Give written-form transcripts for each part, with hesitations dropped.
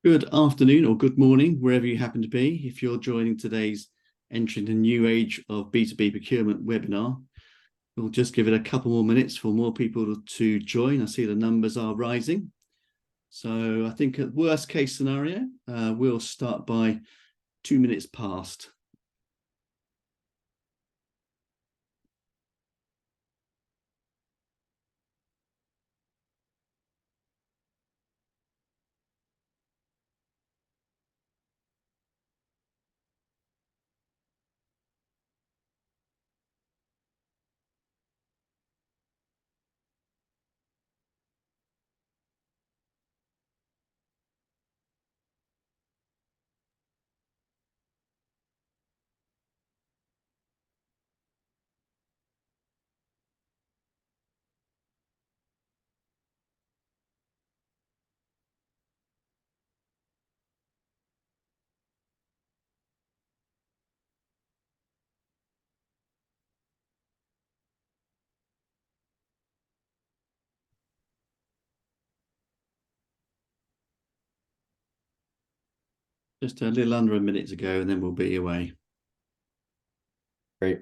Good afternoon or good morning, wherever you happen to be. If you're joining today's Entering the New Age of B2B Procurement webinar, we'll just give it a couple more minutes for more people to join. I see the numbers are rising. So I think at worst case scenario, we'll start by 2 minutes past. Just a little under a minute to go, and then we'll be away. Great.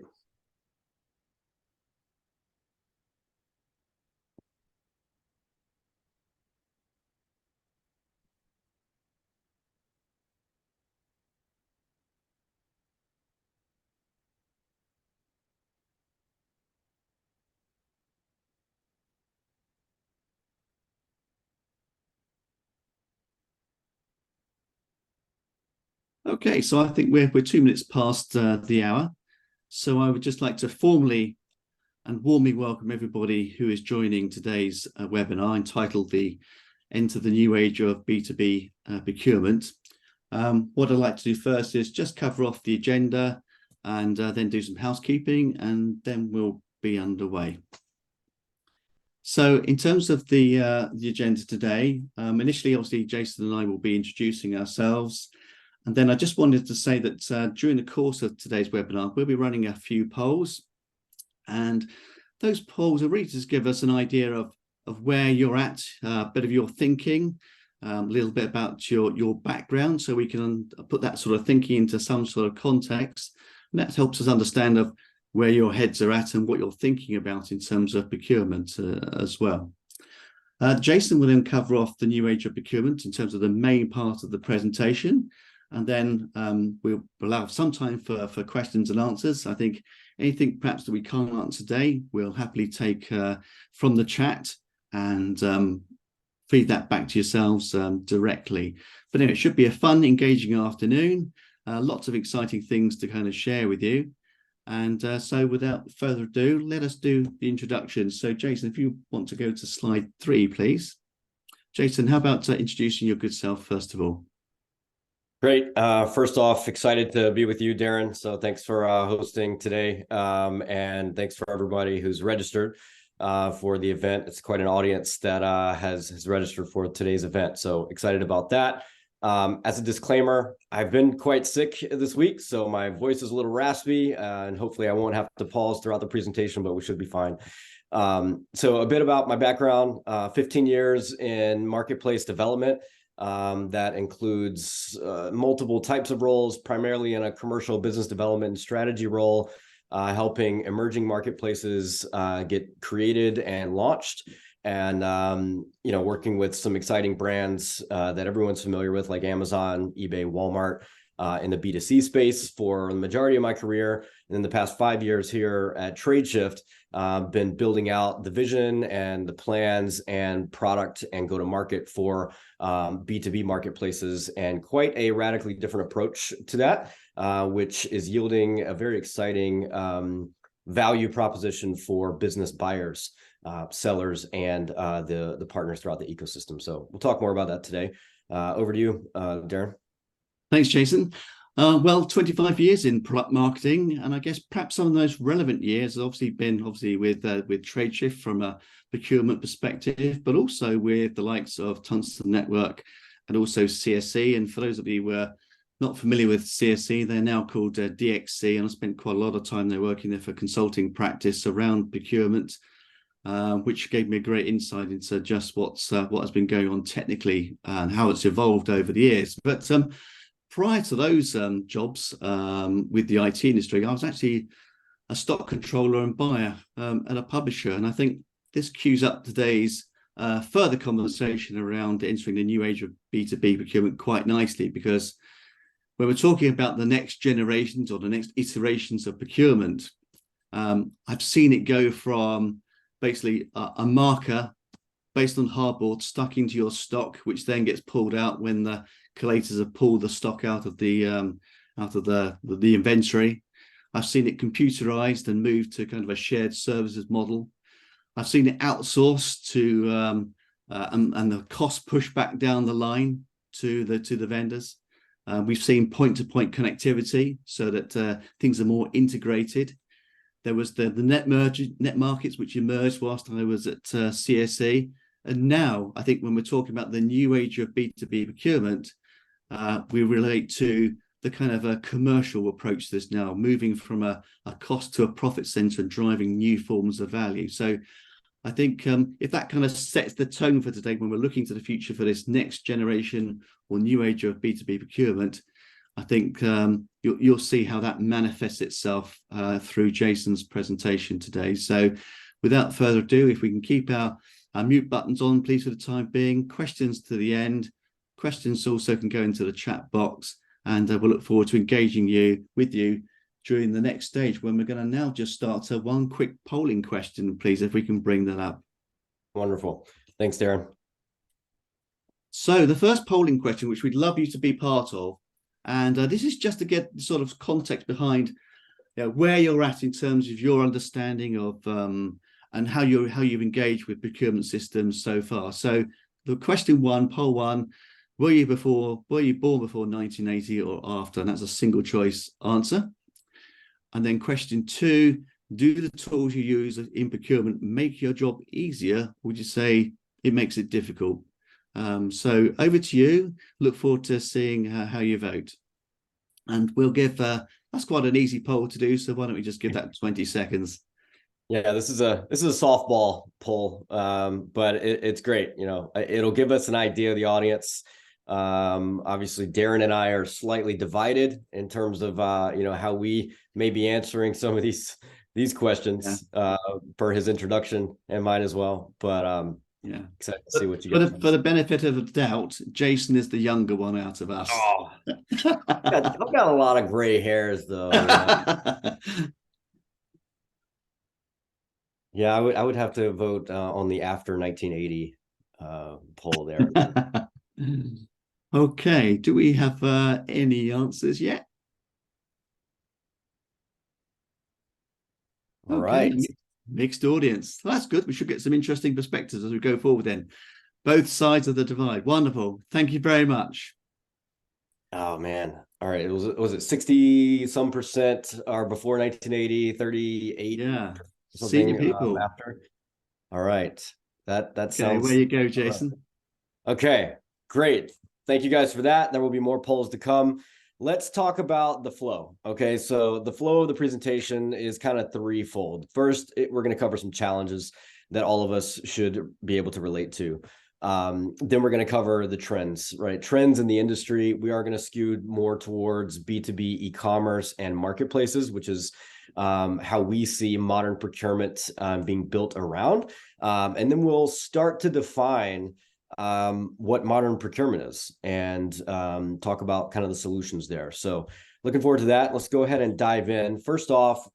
Okay, so I think we're 2 minutes past the hour. So I would just like to formally and warmly welcome everybody who is joining today's webinar entitled the Enter the New Age of B2B Procurement. What I'd like to do first is just cover off the agenda and then do some housekeeping, and then we'll be underway. So in terms of the agenda today, initially, obviously, Jason and I will be introducing ourselves. And then I just wanted to say that during the course of today's webinar, we'll be running a few polls. And those polls are really just give us an idea of where you're at, a bit of your thinking, a little bit about your background, so we can put that sort of thinking into some sort of context. And that helps us understand of where your heads are at and what you're thinking about in terms of procurement as well. Jason will then cover off the new age of procurement in terms of the main part of the presentation. And then we'll allow some time for questions and answers. I think anything perhaps that we can't answer today, we'll happily take from the chat and feed that back to yourselves directly. But anyway, it should be a fun, engaging afternoon. Lots of exciting things to kind of share with you. And so without further ado, let us do the introduction. So Jason, if you want to go to slide 3, please. Jason, how about introducing your good self first of all? Great. First off, excited to be with you, Darren. So thanks for hosting today. And thanks for everybody who's registered for the event. It's quite an audience that has registered for today's event. So excited about that. As a disclaimer, I've been quite sick this week, so my voice is a little raspy, and hopefully I won't have to pause throughout the presentation, but we should be fine. So a bit about my background, 15 years in marketplace development. That includes multiple types of roles, primarily in a commercial business development and strategy role, helping emerging marketplaces get created and launched, and working with some exciting brands that everyone's familiar with, like Amazon, eBay, Walmart, in the B2C space for the majority of my career. And in the past 5 years here at Tradeshift, been building out the vision and the plans and product and go-to-market for B2B marketplaces, and quite a radically different approach to that, which is yielding a very exciting value proposition for business buyers, sellers, and the partners throughout the ecosystem. So we'll talk more about that today. Over to you, Darren. Thanks, Jason. Well, 25 years in product marketing, and I guess perhaps some of the most relevant years have obviously been with Tradeshift from a procurement perspective, but also with the likes of Tungsten Network and also CSC. And for those of you who were not familiar with CSC, they're now called DXC, and I spent quite a lot of time there working there for consulting practice around procurement, which gave me a great insight into just what has been going on technically and how it's evolved over the years. But prior to those jobs with the IT industry, I was actually a stock controller and buyer at a publisher. And I think this cues up today's further conversation around entering the new age of B2B procurement quite nicely, because when we're talking about the next generations or the next iterations of procurement, I've seen it go from basically a marker based on hardboard stuck into your stock, which then gets pulled out when the collators have pulled the stock out of the inventory. I've seen it computerized and moved to kind of a shared services model. I've seen it outsourced to and the cost pushed back down the line to the vendors. We've seen point-to-point connectivity so that things are more integrated. There was the net markets, which emerged whilst I was at CSE. And now I think when we're talking about the new age of B2B procurement, we relate to the kind of a commercial approach to this now, moving from a cost to a profit center and driving new forms of value. So I think if that kind of sets the tone for today, when we're looking to the future for this next generation or new age of B2B procurement, I think you'll see how that manifests itself through Jason's presentation today. So without further ado, if we can keep our mute buttons on, please, for the time being. Questions to the end. Questions also can go into the chat box, and we'll look forward to engaging with you during the next stage, when we're going to now just start one quick polling question, please, if we can bring that up. Wonderful. Thanks, Darren. So the first polling question, which we'd love you to be part of, and this is just to get sort of context behind where you're at in terms of your understanding of and how you've engaged with procurement systems so far. So the question one, poll one, were you born before 1980 or after? And that's a single choice answer. And then question two, do the tools you use in procurement make your job easier? Would you say it makes it difficult? So over to you. Look forward to seeing how you vote. And we'll give, that's quite an easy poll to do. So why don't we just give that 20 seconds? Yeah, this is a softball poll, but it's great. It'll give us an idea of the audience. Obviously, Darren and I are slightly divided in terms of how we may be answering some of these questions per his introduction and mine as well. But excited to see what you get. For the benefit of the doubt, Jason is the younger one out of us. Oh, I've got a lot of gray hairs though. Yeah, I would have to vote on the after 1980 poll there. Okay, do we have any answers yet? All right. Mixed audience. That's good. We should get some interesting perspectives as we go forward then. Both sides of the divide. Wonderful. Thank you very much. Oh, man. All right. Was it 60% are before 1980, 38? Yeah. Something Senior people. After. All right. That sounds. Okay, where you go, Jason. Okay, great. Thank you guys for that. There will be more polls to come. Let's talk about the flow. Okay, so the flow of the presentation is kind of threefold. First, we're going to cover some challenges that all of us should be able to relate to. Then we're going to cover the trends, right? Trends in the industry. We are going to skew more towards B2B e-commerce and marketplaces, which is how we see modern procurement being built around. And then we'll start to define what modern procurement is and talk about kind of the solutions there. So looking forward to that. Let's go ahead and dive in. First off,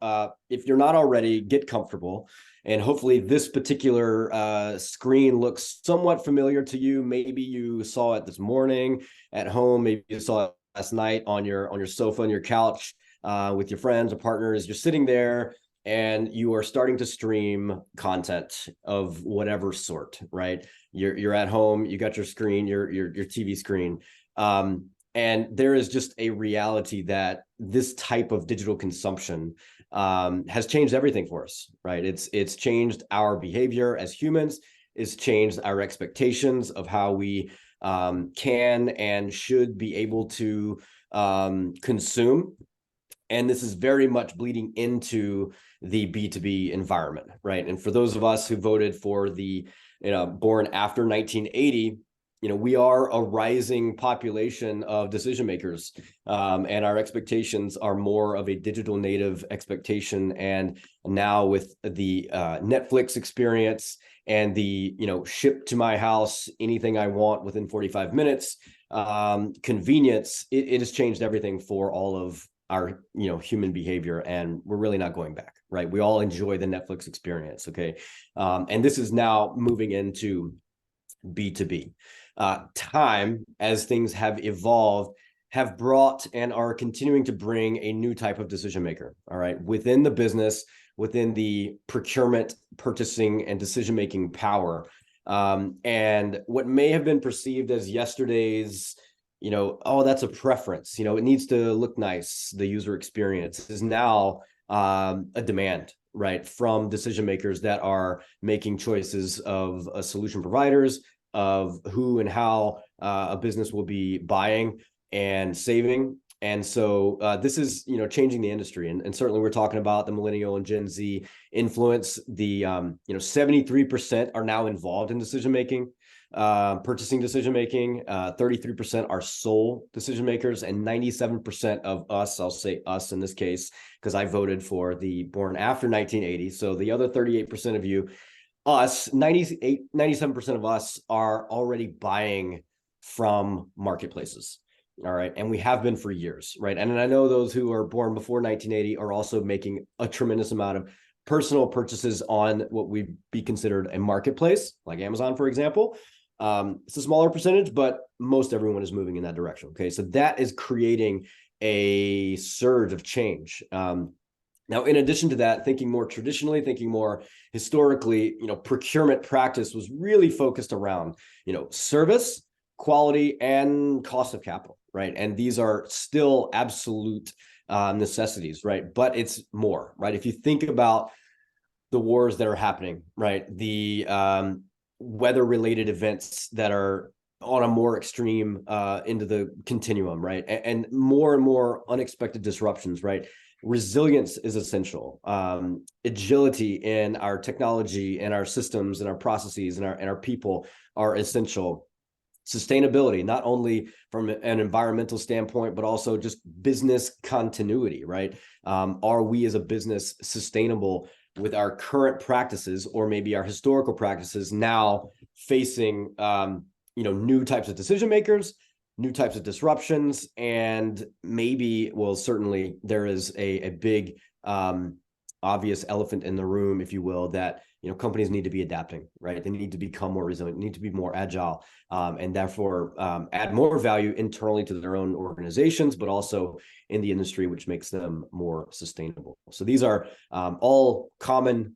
if you're not already, get comfortable. And hopefully this particular screen looks somewhat familiar to you. Maybe you saw it this morning at home. Maybe you saw it last night on your sofa, on your couch with your friends or partners. You're sitting there and you are starting to stream content of whatever sort, right? You're at home, you got your screen, your TV screen. And there is just a reality that this type of digital consumption has changed everything for us, right? It's changed our behavior as humans. It's changed our expectations of how we can and should be able to consume. And this is very much bleeding into the B2B environment, right? And for those of us who voted for the, born after 1980, we are a rising population of decision makers, and our expectations are more of a digital native expectation. And now with the Netflix experience and the, ship to my house anything I want within 45 minutes, convenience, it has changed everything for all of our, human behavior, and we're really not going back, right? We all enjoy the Netflix experience, okay? And this is now moving into B2B. Time, as things have evolved, have brought and are continuing to bring a new type of decision maker, all right, within the business, within the procurement, purchasing, and decision-making power. And what may have been perceived as yesterday's, oh, that's a preference, it needs to look nice, the user experience, is now a demand, right, from decision makers that are making choices of solution providers, of who and how a business will be buying and saving. And so this is, changing the industry. And certainly we're talking about the millennial and Gen Z influence. The, 73% are now involved in decision-making, purchasing decision-making, 33% are sole decision makers, and 97% of us, I'll say us in this case, because I voted for the born after 1980. So the other 38% of you, us, 97% of us are already buying from marketplaces. All right. And we have been for years, right? And I know those who are born before 1980 are also making a tremendous amount of personal purchases on what would be considered a marketplace, like Amazon, for example. It's a smaller percentage, but most everyone is moving in that direction. Okay. So that is creating a surge of change. Now, in addition to that, thinking more traditionally, thinking more historically, procurement practice was really focused around, service, quality, and cost of capital, right? And these are still absolute necessities, right? But it's more, right? If you think about the wars that are happening, right? The weather-related events that are on a more extreme into the continuum, right? And more unexpected disruptions, right? Resilience is essential. Agility in our technology and our systems and our processes and our people are essential. Sustainability, not only from an environmental standpoint, but also just business continuity, right? Are we as a business sustainable with our current practices, or maybe our historical practices, now facing new types of decision makers, new types of disruptions, and maybe, well, certainly there is a big obvious elephant in the room, if you will, that companies need to be adapting, right? They need to become more resilient, need to be more agile, and therefore add more value internally to their own organizations, but also in the industry, which makes them more sustainable. So these are all common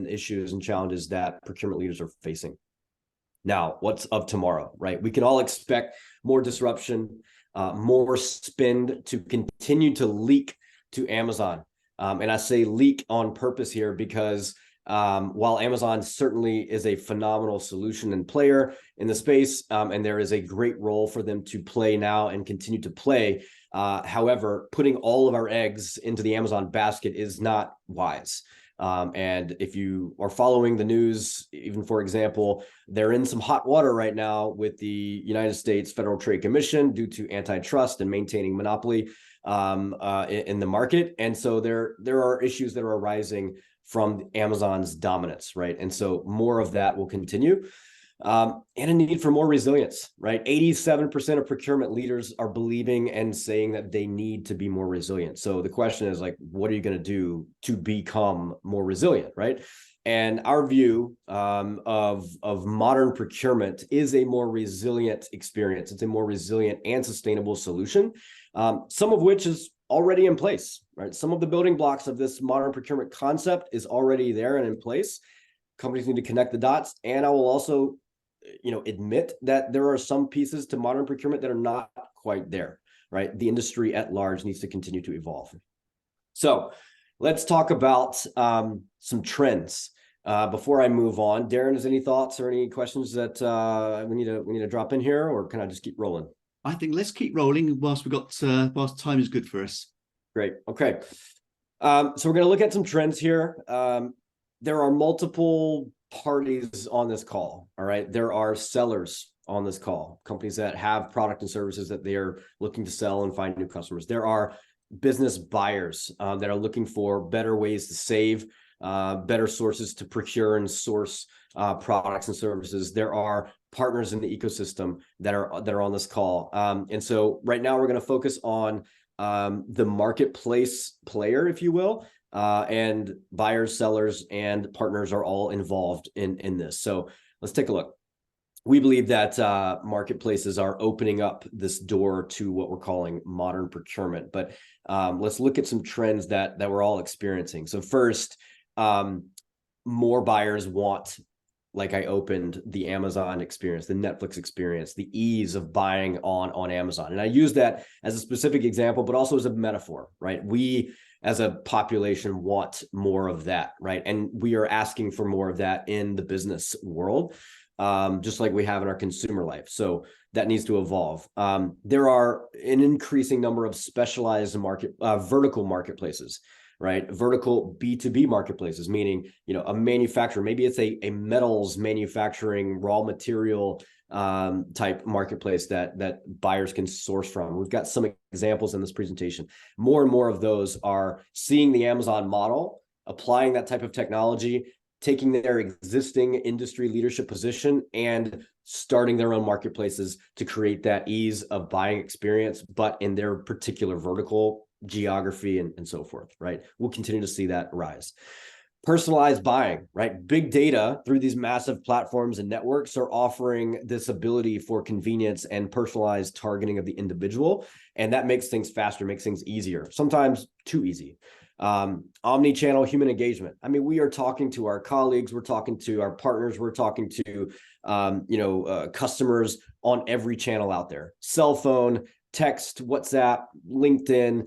issues and challenges that procurement leaders are facing. Now, what's of tomorrow, right? We can all expect more disruption, more spend to continue to leak to Amazon. And I say leak on purpose here because while Amazon certainly is a phenomenal solution and player in the space, and there is a great role for them to play now and continue to play, however, putting all of our eggs into the Amazon basket is not wise. And if you are following the news, even for example, they're in some hot water right now with the United States Federal Trade Commission due to antitrust and maintaining monopoly in the market. And so there are issues that are arising from Amazon's dominance, right? And so more of that will continue. And a need for more resilience, right? 87% of procurement leaders are believing and saying that they need to be more resilient. So the question is, like, what are you going to do to become more resilient, right? And our view of modern procurement is a more resilient experience. It's a more resilient and sustainable solution, some of which is already in place, right? Some of the building blocks of this modern procurement concept is already there and in place. Companies need to connect the dots. And I will also admit that there are some pieces to modern procurement that are not quite there, right? The industry at large needs to continue to evolve. So let's talk about some trends. Before I move on, Darren, has any thoughts or any questions that we need to drop in here, or can I just keep rolling? I think let's keep rolling whilst whilst time is good for us. Great. Okay. So we're going to look at some trends here. There are multiple parties on this call. All right. There are sellers on this call, companies that have product and services that they are looking to sell and find new customers. There are business buyers that are looking for better ways to save, better sources to procure and source products and services. There are partners in the ecosystem that are on this call. And so right now we're going to focus on the marketplace player, if you will, and buyers, sellers, and partners are all involved in this. So let's take a look. We believe that marketplaces are opening up this door to what we're calling modern procurement. But let's look at some trends that we're all experiencing. So first, more buyers want, like I opened, the Amazon experience, the Netflix experience, the ease of buying on Amazon. And I use that as a specific example, but also as a metaphor, right? We as a population want more of that, right? And we are asking for more of that in the business world, just like we have in our consumer life. So that needs to evolve. There are an increasing number of specialized vertical marketplaces, right? Vertical B2B marketplaces, meaning, a manufacturer, maybe it's a metals manufacturing raw material type marketplace that buyers can source from. We've got some examples in this presentation. More and more of those are seeing the Amazon model, applying that type of technology, taking their existing industry leadership position and starting their own marketplaces to create that ease of buying experience, but in their particular vertical geography and so forth, right? We'll continue to see that rise. Personalized buying, right? Big data through these massive platforms and networks are offering this ability for convenience and personalized targeting of the individual. And that makes things faster, makes things easier, sometimes too easy. Omni-channel human engagement. I mean, we are talking to our colleagues, we're talking to our partners, we're talking to, customers on every channel out there. Cell phone, text, WhatsApp, LinkedIn,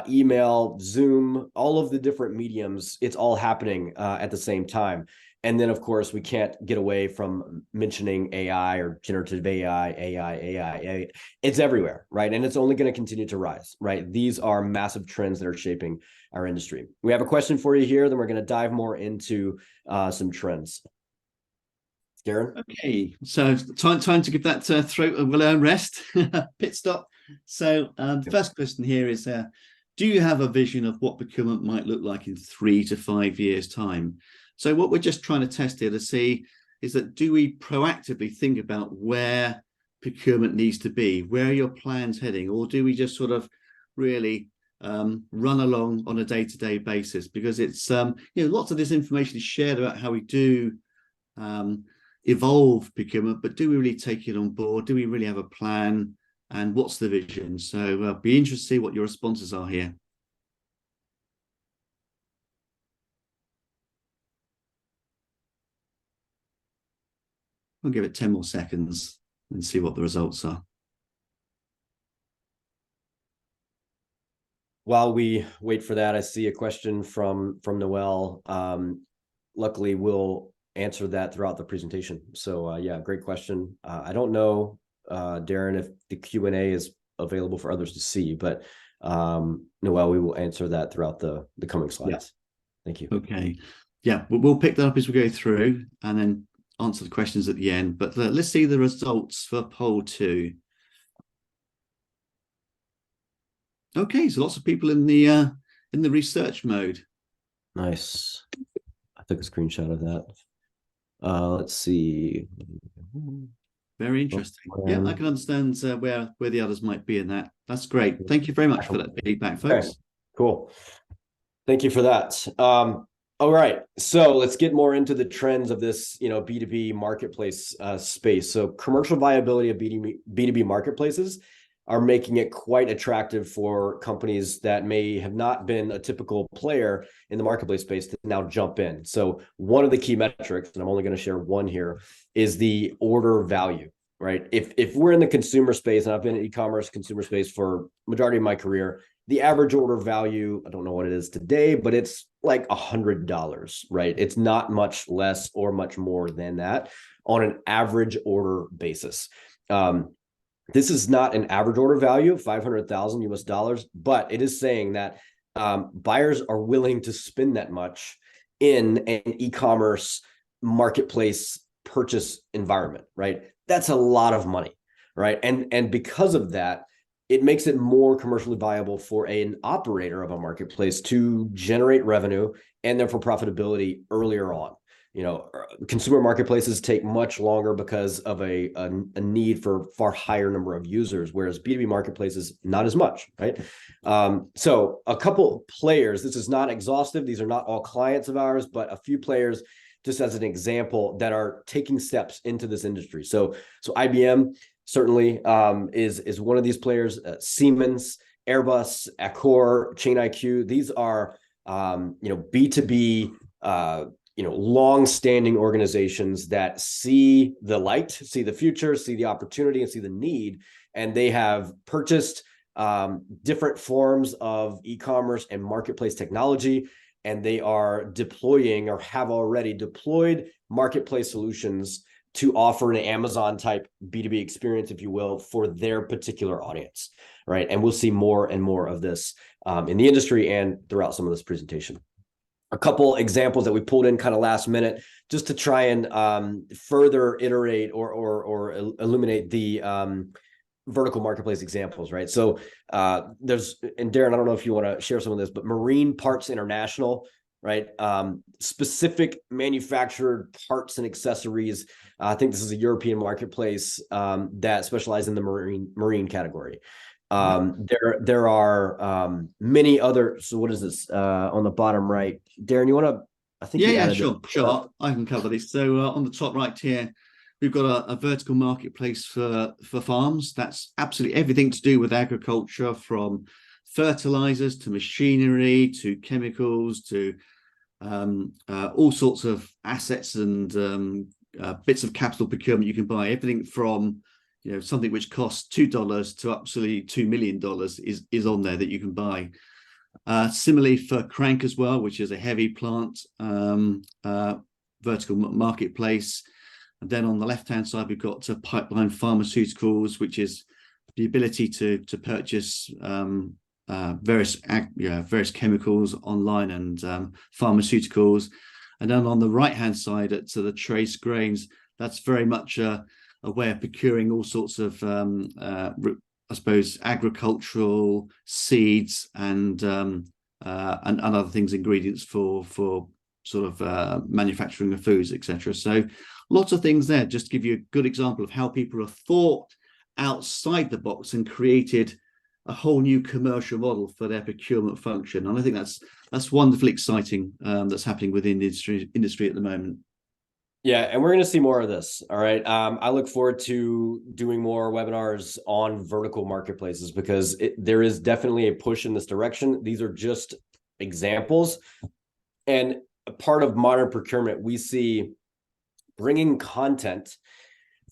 email, Zoom, all of the different mediums, it's all happening at the same time. And then, of course, we can't get away from mentioning AI or generative AI. It's everywhere, right? And it's only going to continue to rise, right? These are massive trends that are shaping our industry. We have a question for you here, then we're going to dive more into some trends. Darren? Okay, so time to give that throat a well-earned rest, pit stop. So the first question here is, do you have a vision of what procurement might look like in 3 to 5 years' time? So what we're just trying to test here to see is that, do we proactively think about where procurement needs to be? Where are your plans heading? Or do we just sort of really run along on a day-to-day basis? Because it's, lots of this information is shared about how we do evolve procurement, but do we really take it on board? Do we really have a plan? And what's the vision? So be interested to see what your responses are here. We'll give it 10 more seconds and see what the results are. While we wait for that, I see a question from Noel. Luckily, we'll answer that throughout the presentation. So yeah, great question. I don't know, Darren, if the Q&A is available for others to see, but Noel, we will answer that throughout the coming slides. Yeah. Thank you. Okay. Yeah, we'll pick that up as we go through and then answer the questions at the end. But let's see the results for poll 2. Okay, so lots of people in the research mode. Nice. I took a screenshot of that. Let's see. Very interesting. Yeah, I can understand where the others might be in that. That's great. Thank you very much for that feedback, folks. Okay, cool. Thank you for that. All right, so let's get more into the trends of this, B2B marketplace space. So commercial viability of B2B marketplaces are making it quite attractive for companies that may have not been a typical player in the marketplace space to now jump in. So one of the key metrics, and I'm only going to share one here, is the order value, right? If we're in the consumer space, and I've been in e-commerce consumer space for majority of my career, the average order value, I don't know what it is today, but it's like $100, right? It's not much less or much more than that on an average order basis. This is not an average order value of 500,000 US dollars, but it is saying that buyers are willing to spend that much in an e-commerce marketplace purchase environment, right? That's a lot of money, right? And because of that, it makes it more commercially viable for an operator of a marketplace to generate revenue and therefore profitability earlier on. You know, consumer marketplaces take much longer because of a need for far higher number of users, whereas B2B marketplaces, not as much, right? So a couple players, this is not exhaustive. These are not all clients of ours, but a few players, just as an example, that are taking steps into this industry. So IBM certainly is one of these players. Siemens, Airbus, Accor, ChainIQ. These are B2B long-standing organizations that see the light, see the future, see the opportunity, and see the need, and they have purchased different forms of e-commerce and marketplace technology, and they are deploying or have already deployed marketplace solutions to offer an Amazon type B2B experience, if you will, for their particular audience, right? And we'll see more and more of this in the industry and throughout some of this presentation. A couple examples that we pulled in kind of last minute, just to try and further iterate or illuminate the vertical marketplace examples, right? So there's, and Darren, I don't know if you want to share some of this, but Marine Parts International, right? Specific manufactured parts and accessories. I think this is a European marketplace that specializes in the marine category. There are many other. So what is this on the bottom right? Darren, you want to? I think sure. I can cover this. So on the top right here, we've got a vertical marketplace for farms. That's absolutely everything to do with agriculture, from fertilizers to machinery to chemicals to all sorts of assets and bits of capital procurement you can buy. Everything from something which costs $2 to absolutely $2 million is on there that you can buy. Similarly for Crank as well, which is a heavy plant vertical marketplace. And then on the left-hand side, we've got Pipeline Pharmaceuticals, which is the ability to purchase various chemicals online and pharmaceuticals. And then on the right-hand side, to the Trace Grains, that's very much a way of procuring all sorts of, I suppose, agricultural seeds and other things, ingredients for sort of manufacturing of foods, etc. So lots of things there. Just to give you a good example of how people have thought outside the box and created a whole new commercial model for their procurement function. And I think that's wonderfully exciting. That's happening within the industry at the moment. Yeah, and we're going to see more of this. All right. I look forward to doing more webinars on vertical marketplaces because there is definitely a push in this direction. These are just examples. And a part of modern procurement, we see bringing content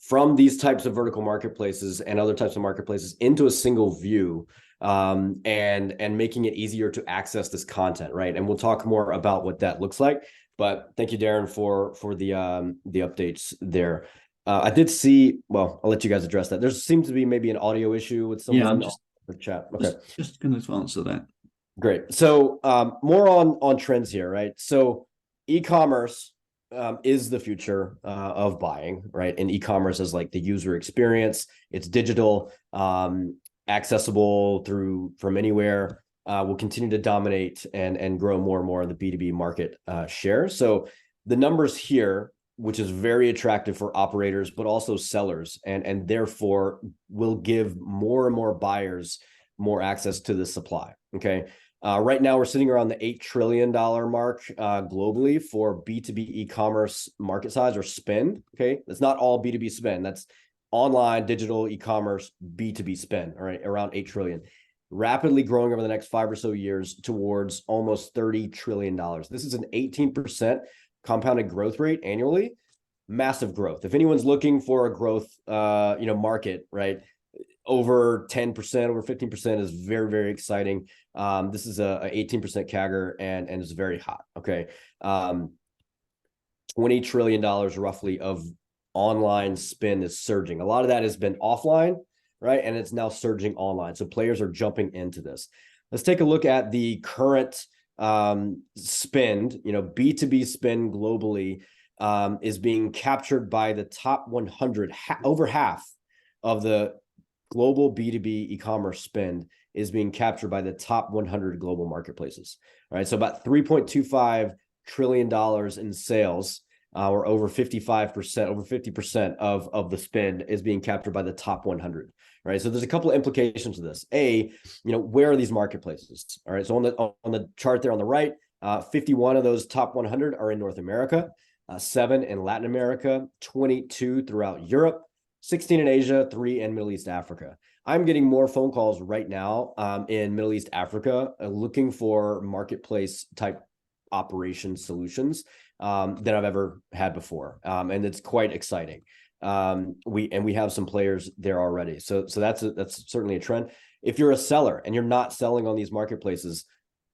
from these types of vertical marketplaces and other types of marketplaces into a single view and making it easier to access this content, right? And we'll talk more about what that looks like. But thank you, Darren, for the updates there. I did see. Well, I'll let you guys address that. There seems to be maybe an audio issue with someone in the chat. Okay, just going to answer that. Great. So more on trends here, right? So e-commerce is the future of buying, right? And e-commerce is like the user experience. It's digital, accessible from anywhere. Will continue to dominate and grow more and more in the B2B market share. So the numbers here, which is very attractive for operators, but also sellers, and therefore will give more and more buyers more access to the supply. Okay. Right now, we're sitting around the $8 trillion mark globally for B2B e-commerce market size or spend. Okay. That's not all B2B spend. That's online digital e-commerce B2B spend, all right, around 8 trillion, rapidly growing over the next 5 or so years towards almost $30 trillion. This is an 18% compounded growth rate annually. Massive growth. If anyone's looking for a growth market, right, over 10%, over 15% is very, very exciting. This is a 18% CAGR and is very hot. Okay. $20 trillion roughly of online spend is surging. A lot of that has been offline, right? And it's now surging online. So players are jumping into this. Let's take a look at the current spend. B2B spend globally is being captured by the top 100. Over half of the global B2B e-commerce spend is being captured by the top 100 global marketplaces. All right, so about $3.25 trillion in sales, or over 55%, over 50% of the spend is being captured by the top 100. Right, so there's a couple of implications to this. Where are these marketplaces? All right, so on the chart there on the right, 51 of those top 100 are in North America, 7 in Latin America, 22 throughout Europe, 16 in Asia, 3 in Middle East Africa. I'm getting more phone calls right now in Middle East Africa looking for marketplace type operation solutions than I've ever had before. And it's quite exciting. We have some players there already. So that's certainly a trend. If you're a seller and you're not selling on these marketplaces,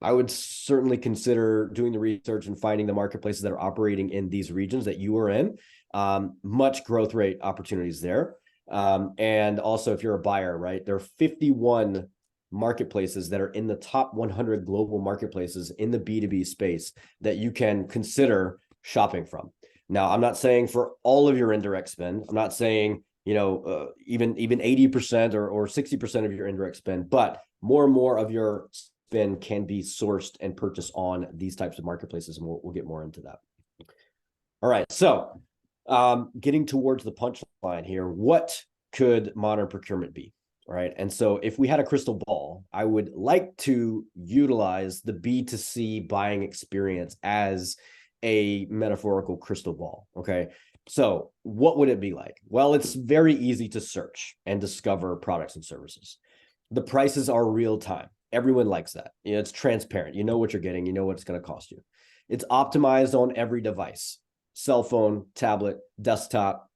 I would certainly consider doing the research and finding the marketplaces that are operating in these regions that you are in. Much growth rate opportunities there. And also if you're a buyer, right, there are 51 marketplaces that are in the top 100 global marketplaces in the B2B space that you can consider shopping from. Now, I'm not saying for all of your indirect spend, I'm not saying, even 80% or 60% of your indirect spend, but more and more of your spend can be sourced and purchased on these types of marketplaces. And we'll get more into that. All right. So getting towards the punchline here, what could modern procurement be? All right. And so if we had a crystal ball, I would like to utilize the B2C buying experience as a metaphorical crystal ball. Okay. So what would it be like? Well, it's very easy to search and discover products and services. The prices are real time. Everyone likes that. It's transparent. You know what you're getting. You know what it's going to cost you. It's optimized on every device: cell phone, tablet, desktop,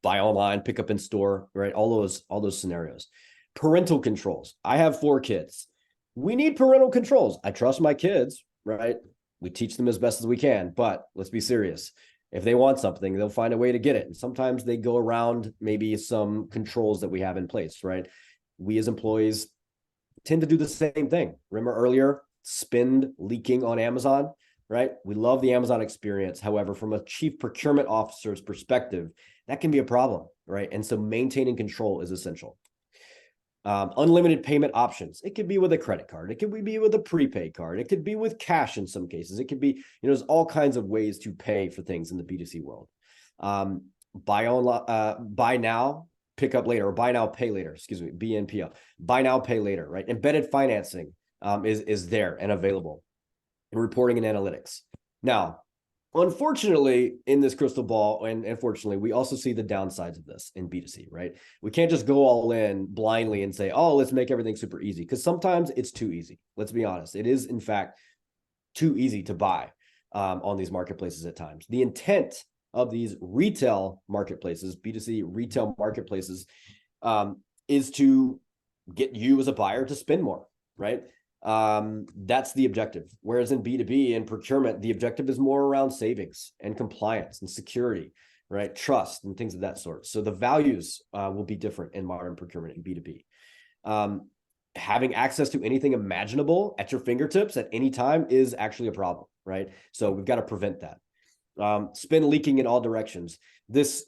buy online, pick up in store, right? All those scenarios. Parental controls. I have 4 kids. We need parental controls. I trust my kids, right? We teach them as best as we can, but let's be serious. If they want something, they'll find a way to get it. And sometimes they go around maybe some controls that we have in place, right? We as employees tend to do the same thing. Remember earlier, spend leaking on Amazon, right? We love the Amazon experience. However, from a chief procurement officer's perspective, that can be a problem, right? And so maintaining control is essential. Unlimited payment options. It could be with a credit card. It could be with a prepaid card. It could be with cash in some cases. It could be, there's all kinds of ways to pay for things in the B2C world. Buy now, pick up later, or buy now, pay later, BNPL. Buy now, pay later, right? Embedded financing is there and available. And reporting and analytics. Now, unfortunately, in this crystal ball, and unfortunately, we also see the downsides of this in B2C, right? We can't just go all in blindly and say, oh, let's make everything super easy, because sometimes it's too easy. Let's be honest. It is, in fact, too easy to buy on these marketplaces at times. The intent of these retail marketplaces, B2C retail marketplaces, is to get you as a buyer to spend more, right? That's the objective. Whereas in B2B and procurement, the objective is more around savings and compliance and security, right? Trust and things of that sort. So the values will be different in modern procurement and B2B. Having access to anything imaginable at your fingertips at any time is actually a problem, right? So we've got to prevent that. Spend leaking in all directions. This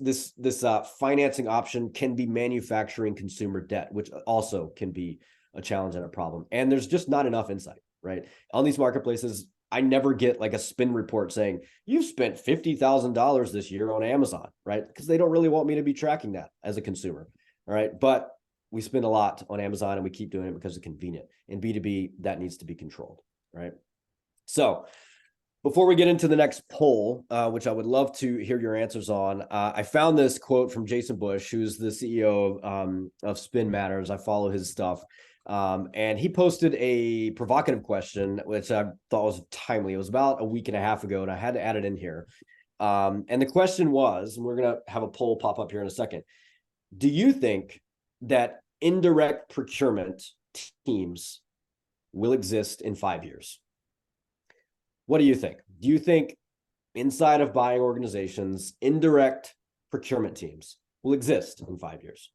financing option can be manufacturing consumer debt, which also can be a challenge and a problem. And there's just not enough insight, right? On these marketplaces, I never get like a spend report saying, you've spent $50,000 this year on Amazon, right? Because they don't really want me to be tracking that as a consumer, all right? But we spend a lot on Amazon and we keep doing it because it's convenient. In B2B, that needs to be controlled, right? So Before we get into the next poll, which I would love to hear your answers on, I found this quote from Jason Bush, who's the CEO of Spin Matters. I follow his stuff. And he posted a provocative question, which I thought was timely. It was about a week and a half ago, and I had to add it in here. And the question was, and we're going to have a poll pop up here in a second. Do you think that indirect procurement teams will exist in 5 years? What do you think? Do you think inside of buying organizations, indirect procurement teams will exist in 5 years?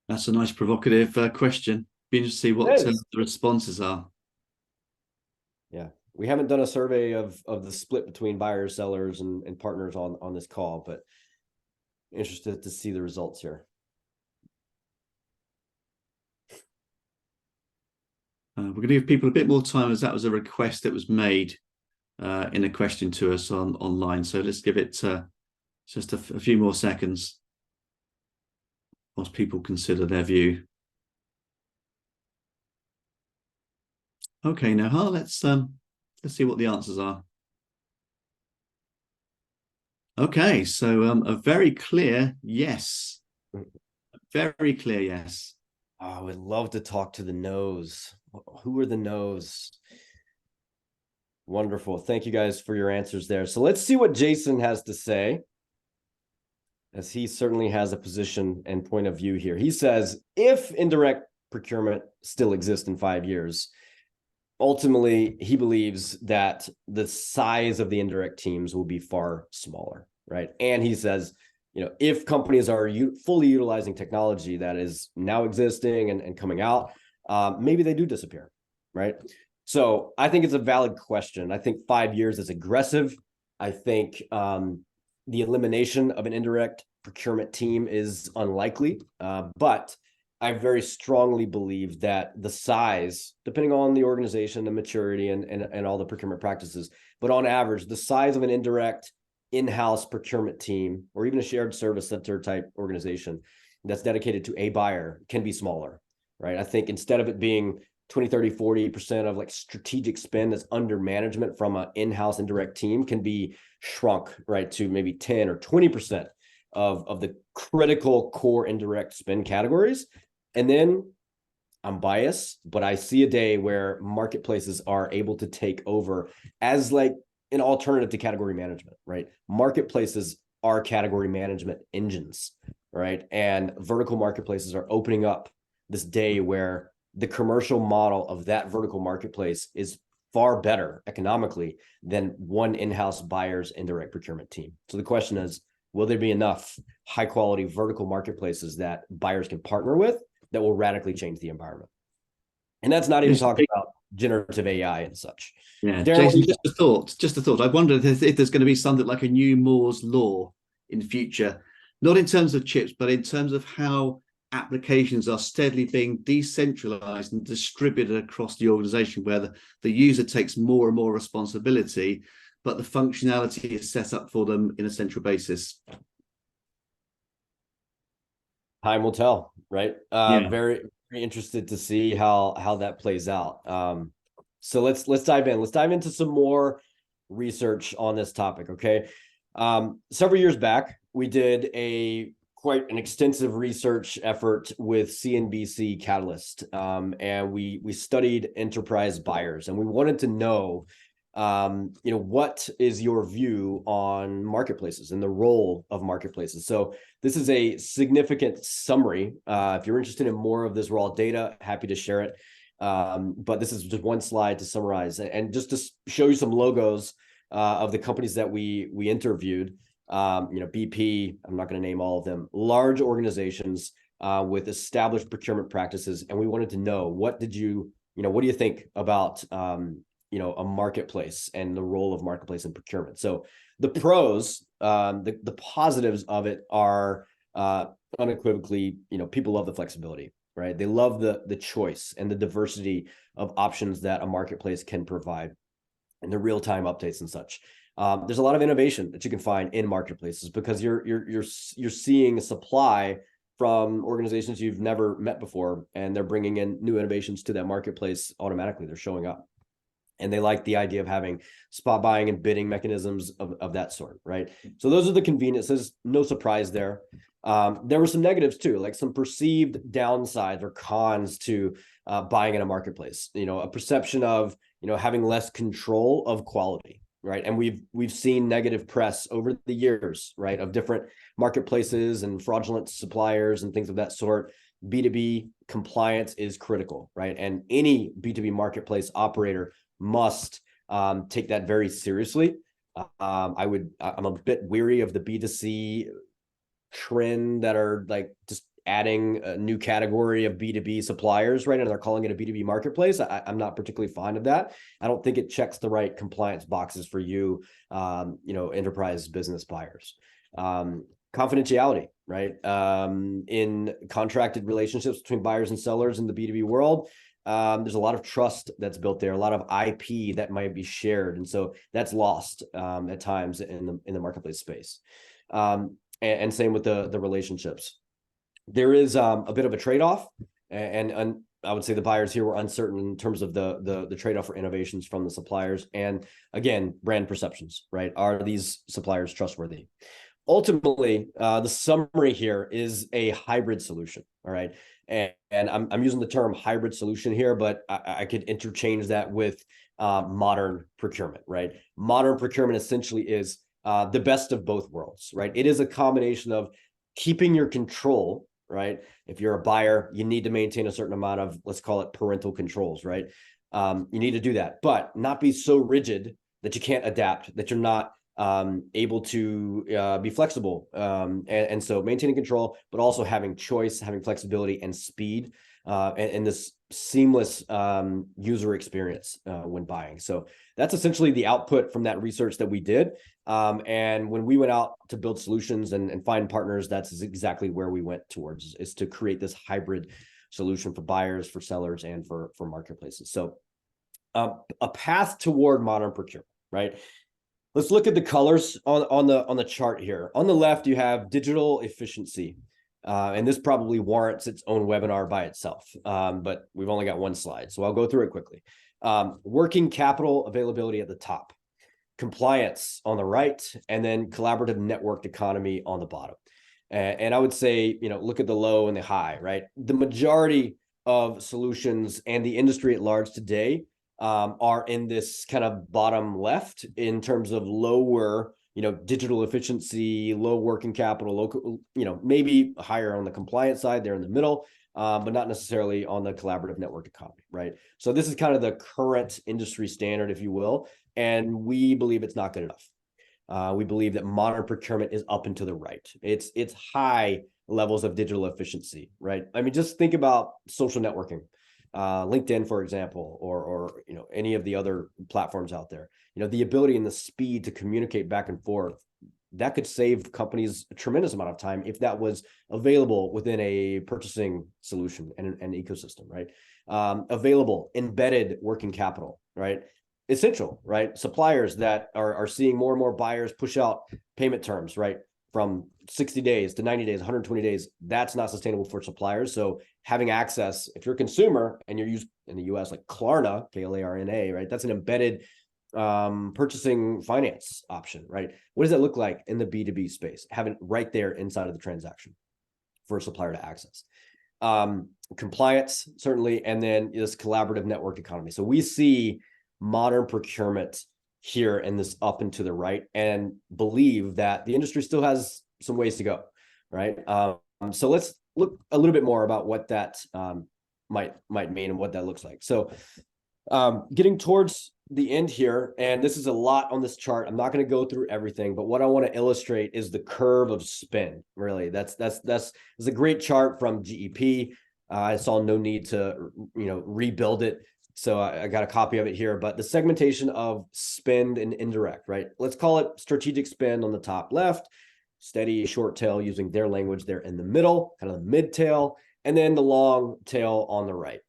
That's a nice provocative question. Be interested to see what the responses are. Yeah, we haven't done a survey of the split between buyers, sellers, and partners on this call, but interested to see the results here. We're going to give people a bit more time, as that was a request that was made in a question to us online. So let's give it just a few more seconds whilst people consider their view. Okay, now let's see what the answers are. Okay, so a very clear yes. Very clear yes. Oh, I would love to talk to the no's. Who are the no's? Wonderful. Thank you guys for your answers there. So let's see what Jason has to say, as he certainly has a position and point of view here. He says, if indirect procurement still exists in 5 years, ultimately, he believes that the size of the indirect teams will be far smaller, right? And he says, if companies are fully utilizing technology that is now existing and coming out, maybe they do disappear, right? So I think it's a valid question. I think 5 years is aggressive. I think the elimination of an indirect procurement team is unlikely, but I very strongly believe that the size, depending on the organization, the maturity, and all the procurement practices, but on average, the size of an indirect in-house procurement team, or even a shared service center type organization that's dedicated to a buyer, can be smaller, right? I think instead of it being 20, 30, 40% of like strategic spend that's under management from an in-house indirect team can be shrunk, right, to maybe 10 or 20% of the critical core indirect spend categories. And then I'm biased, but I see a day where marketplaces are able to take over as like an alternative to category management, right? Marketplaces are category management engines, right? And vertical marketplaces are opening up this day where the commercial model of that vertical marketplace is far better economically than one in-house buyer's indirect procurement team. So the question is, will there be enough high quality vertical marketplaces that buyers can partner with that will radically change the environment? And that's not even talking about generative AI and such. Yeah, Darren, Jason, just a thought. I wondered if there's going to be something like a new Moore's law in the future, not in terms of chips, but in terms of how applications are steadily being decentralized and distributed across the organization, where the user takes more and more responsibility, but the functionality is set up for them in a central basis. Time will tell, right? Yeah. Very, very interested to see how that plays out. So let's dive in. Let's dive into some more research on this topic. Okay. Several years back, we did quite an extensive research effort with CNBC Catalyst, and we studied enterprise buyers, and we wanted to know, what is your view on marketplaces and the role of marketplaces? So this is a significant summary. If you're interested in more of this raw data, happy to share it. But this is just one slide to summarize, and just to show you some logos of the companies that we interviewed. BP, I'm not going to name all of them, large organizations with established procurement practices. And we wanted to know, what do you think about, a marketplace and the role of marketplace in procurement? So the pros, the positives of it are unequivocally, people love the flexibility, right? They love the choice and the diversity of options that a marketplace can provide and the real-time updates and such. There's a lot of innovation that you can find in marketplaces because you're seeing supply from organizations you've never met before, and they're bringing in new innovations to that marketplace automatically. They're showing up. And they like the idea of having spot buying and bidding mechanisms of that sort, right? So those are the conveniences, no surprise there. There were some negatives too, like some perceived downsides or cons to buying in a marketplace. A perception of having less control of quality, right? And we've seen negative press over the years, right, of different marketplaces and fraudulent suppliers and things of that sort. B2B compliance is critical, right? And any B2B marketplace operator must take that very seriously. I'm a bit weary of the B2C trend that are like just adding a new category of B2B suppliers, right? And they're calling it a B2B marketplace. I'm not particularly fond of that. I don't think it checks the right compliance boxes for you, enterprise business buyers. Confidentiality, right? In contracted relationships between buyers and sellers in the B2B world, there's a lot of trust that's built there, a lot of IP that might be shared, and so that's lost at times in the marketplace space. And same with the relationships. There is a bit of a trade-off, and I would say the buyers here were uncertain in terms of the trade-off for innovations from the suppliers, and again, brand perceptions, right? Are these suppliers trustworthy? Ultimately, the summary here is a hybrid solution, all right? And I'm using the term hybrid solution here, but I could interchange that with modern procurement, right? Modern procurement essentially is the best of both worlds, right? It is a combination of keeping your control, right? If you're a buyer, you need to maintain a certain amount of, let's call it parental controls, right? You need to do that, but not be so rigid that you can't adapt, that you're not able to be flexible. And so maintaining control, but also having choice, having flexibility and speed, and this seamless user experience when buying. So that's essentially the output from that research that we did. And when we went out to build solutions and find partners, that's exactly where we went towards, is to create this hybrid solution for buyers, for sellers, and for marketplaces. So a path toward modern procurement, right? Let's look at the colors on the chart here. On the left, you have digital efficiency. And this probably warrants its own webinar by itself, but we've only got one slide, so I'll go through it quickly. Working capital availability at the top, compliance on the right, and then collaborative networked economy on the bottom. And I would say, look at the low and the high, right? The majority of solutions and the industry at large today are in this kind of bottom left in terms of lower, digital efficiency, low working capital, local, maybe higher on the compliance side. They're in the middle, but not necessarily on the collaborative network economy, right? So this is kind of the current industry standard, if you will, and we believe it's not good enough. We believe that modern procurement is up and to the right. It's high levels of digital efficiency, right? I mean, just think about social networking. LinkedIn, for example, or any of the other platforms out there, the ability and the speed to communicate back and forth, that could save companies a tremendous amount of time if that was available within a purchasing solution and an ecosystem, right? Available, embedded working capital, right? Essential, right? Suppliers that are seeing more and more buyers push out payment terms, right? From 60 days to 90 days, 120 days, that's not sustainable for suppliers. So having access, if you're a consumer and you're used in the US, like Klarna, Klarna, right? That's an embedded purchasing finance option, right? What does that look like in the B2B space? Having it right there inside of the transaction for a supplier to access. Compliance, certainly, and then this collaborative network economy. So we see modern procurement here in this up and to the right, and believe that the industry still has some ways to go, right? So let's look a little bit more about what that might mean and what that looks like. So getting towards the end here, and this is a lot on this chart. I'm not going to go through everything, but what I want to illustrate is the curve of spend. Really, that's a great chart from GEP. I saw no need to rebuild it. So I got a copy of it here, but the segmentation of spend and indirect, right? Let's call it strategic spend on the top left, steady short tail using their language there in the middle, kind of the mid tail, and then the long tail on the right.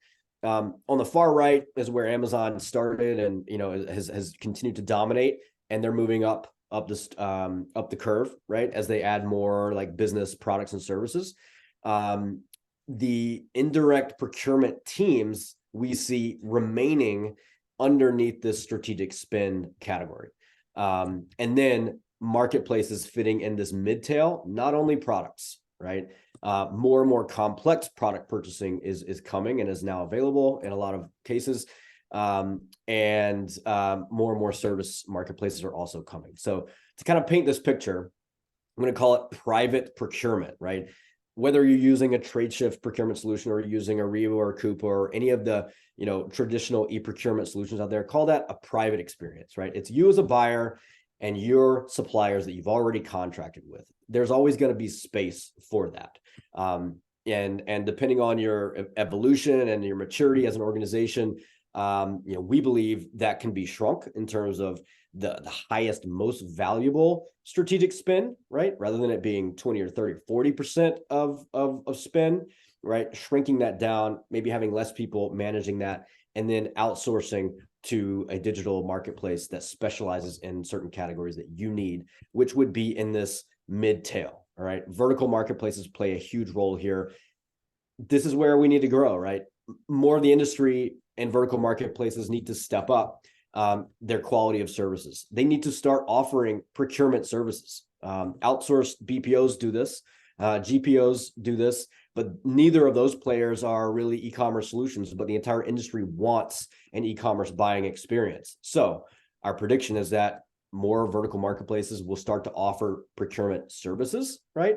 On the far right is where Amazon started and has continued to dominate, and they're moving up the curve, right? As they add more like business products and services. The indirect procurement teams we see remaining underneath this strategic spend category. And then marketplaces fitting in this mid-tail, not only products, right? More and more complex product purchasing is coming and is now available in a lot of cases. More and more service marketplaces are also coming. So to kind of paint this picture, I'm going to call it private procurement, right? Whether you're using a Tradeshift procurement solution or using a Ariba or Coupa or any of the traditional e-procurement solutions out there, call that a private experience, right? It's you as a buyer and your suppliers that you've already contracted with. There's always going to be space for that. And depending on your evolution and your maturity as an organization, we believe that can be shrunk in terms of the highest, most valuable strategic spend, right? Rather than it being 20 or 30, 40% of spend, right? Shrinking that down, maybe having less people managing that, and then outsourcing to a digital marketplace that specializes in certain categories that you need, which would be in this mid-tail, all right? Vertical marketplaces play a huge role here. This is where we need to grow, right? More of the industry and vertical marketplaces need to step up their quality of services. They need to start offering procurement services. Outsourced BPOs do this, GPOs do this, but neither of those players are really e-commerce solutions, but the entire industry wants an e-commerce buying experience. So our prediction is that more vertical marketplaces will start to offer procurement services, right?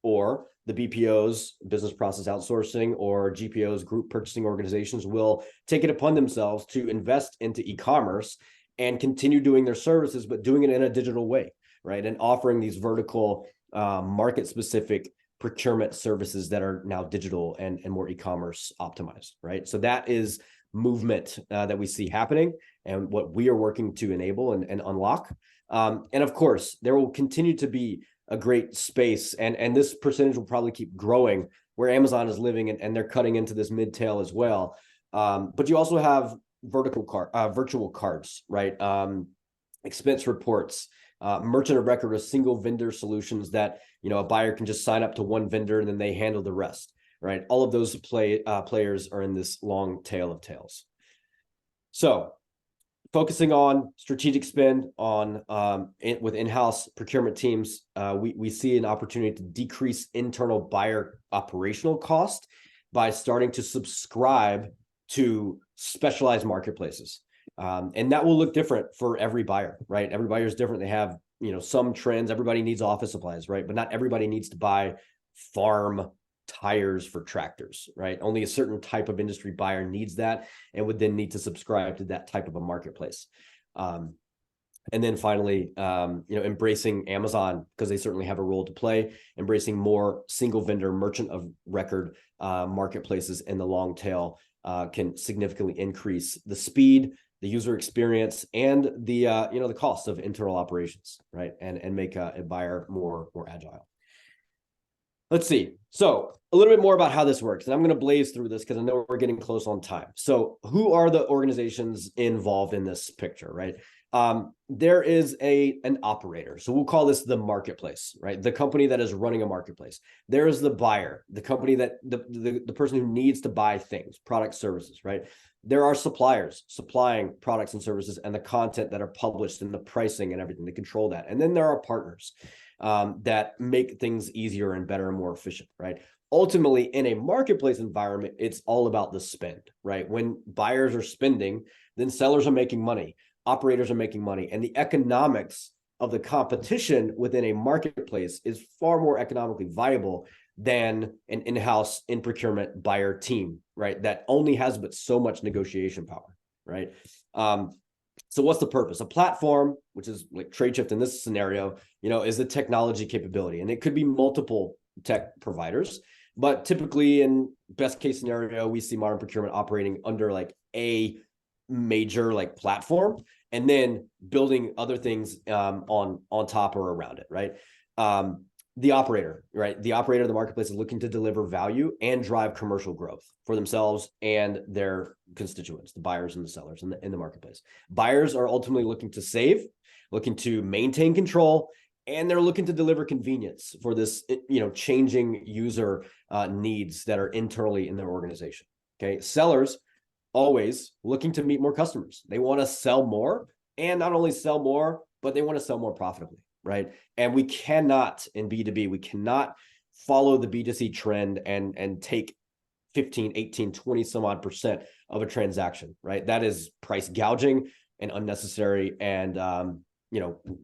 Or the BPOs, business process outsourcing, or GPOs, group purchasing organizations, will take it upon themselves to invest into e-commerce and continue doing their services, but doing it in a digital way, right? And offering these vertical market-specific procurement services that are now digital and more e-commerce optimized, right? So that is movement that we see happening and what we are working to enable and unlock. And of course, there will continue to be a great space, and this percentage will probably keep growing, where Amazon is living and they're cutting into this mid-tail as well. But you also have virtual cards, right? Expense reports, merchant of record with single vendor solutions that a buyer can just sign up to one vendor and then they handle the rest, right? All of those players are in this long tail of tails. So focusing on strategic spend on with in-house procurement teams, we see an opportunity to decrease internal buyer operational cost by starting to subscribe to specialized marketplaces. And that will look different for every buyer, right? Every buyer is different. They have some trends. Everybody needs office supplies, right? But not everybody needs to buy farm tires for tractors, right? Only a certain type of industry buyer needs that and would then need to subscribe to that type of a marketplace. And then finally, embracing Amazon, because they certainly have a role to play, embracing more single vendor merchant of record marketplaces in the long tail can significantly increase the speed, the user experience, and the the cost of internal operations, right? And make a buyer more agile. Let's see. So a little bit more about how this works. And I'm going to blaze through this because I know we're getting close on time. So who are the organizations involved in this picture, right? There is an operator. So we'll call this the marketplace, right? The company that is running a marketplace. There is the buyer, the company that the person who needs to buy things, products, services, right? There are suppliers supplying products and services and the content that are published and the pricing and everything. They control that. And then there are partners that make things easier and better and more efficient, right? Ultimately, in a marketplace environment, it's all about the spend, right? When buyers are spending, then sellers are making money, operators are making money, and the economics of the competition within a marketplace is far more economically viable than an in-house procurement buyer team, right? That only has but so much negotiation power, right? So what's the purpose? A platform, which is like Tradeshift in this scenario, is the technology capability. And it could be multiple tech providers, but typically in best case scenario, we see modern procurement operating under like a major like platform and then building other things on top or around it, right? The operator, right? The operator of the marketplace is looking to deliver value and drive commercial growth for themselves and their constituents, the buyers and the sellers in the marketplace. Buyers are ultimately looking to save, looking to maintain control, and they're looking to deliver convenience for this, changing user needs that are internally in their organization. Okay, sellers always looking to meet more customers. They want to sell more, and not only sell more, but they want to sell more profitably, right? And we cannot, in B2B, we cannot follow the B2C trend and take 15, 18, 20 some odd percent of a transaction, right? That is price gouging and unnecessary. And,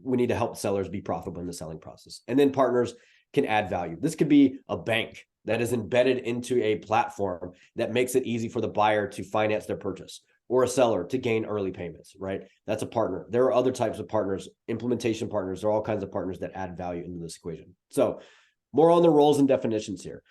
we need to help sellers be profitable in the selling process. And then partners can add value. This could be a bank that is embedded into a platform that makes it easy for the buyer to finance their purchase, or a seller to gain early payments, right? That's a partner. There are other types of partners, implementation partners. There are all kinds of partners that add value into this equation. So more on the roles and definitions here.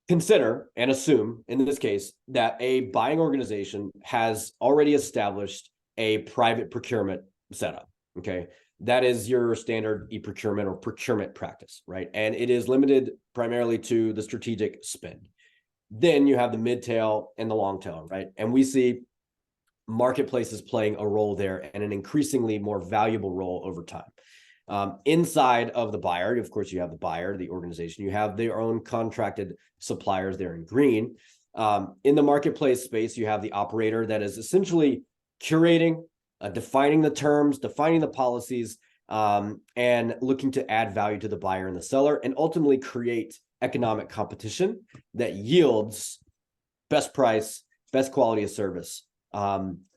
Consider and assume, in this case, that a buying organization has already established a private procurement setup, okay? That is your standard e-procurement or procurement practice, right? And it is limited primarily to the strategic spend. Then you have the mid-tail and the long tail, right? And we see marketplaces playing a role there, and an increasingly more valuable role over time. Inside of the buyer, of course, you have the buyer, the organization, you have their own contracted suppliers there in green. In the marketplace space, you have the operator that is essentially curating, defining the terms, defining the policies, and looking to add value to the buyer and the seller, and ultimately create economic competition that yields best price, best quality of service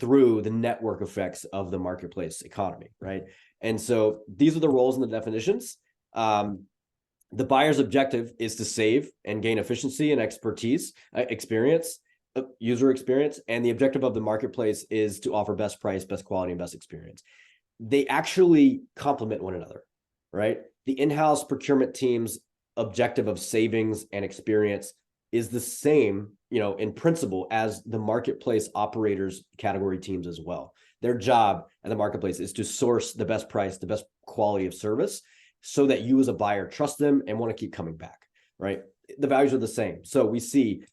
through the network effects of the marketplace economy, right? And so these are the roles and the definitions. The buyer's objective is to save and gain efficiency and expertise, user experience. And the objective of the marketplace is to offer best price, best quality, and best experience. They actually complement one another, right? The in-house procurement team's objective of savings and experience is the same, in principle, as the marketplace operators category teams as well. Their job at the marketplace is to source the best price, the best quality of service, so that you as a buyer trust them and want to keep coming back, right? The values are the same. So we see,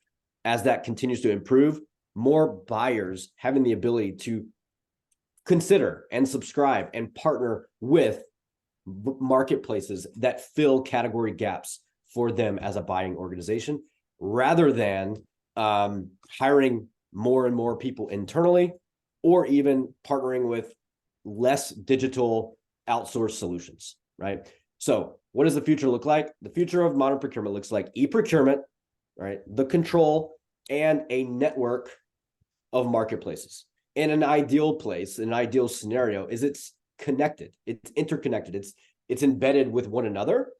as that continues to improve, more buyers having the ability to consider and subscribe and partner with marketplaces that fill category gaps for them as a buying organization, rather than hiring more and more people internally, or even partnering with less digital outsourced solutions, right? So what does the future look like? The future of modern procurement looks like e-procurement, right? The control and a network of marketplaces. In an ideal place, an ideal scenario is it's connected, it's interconnected, it's embedded with one another,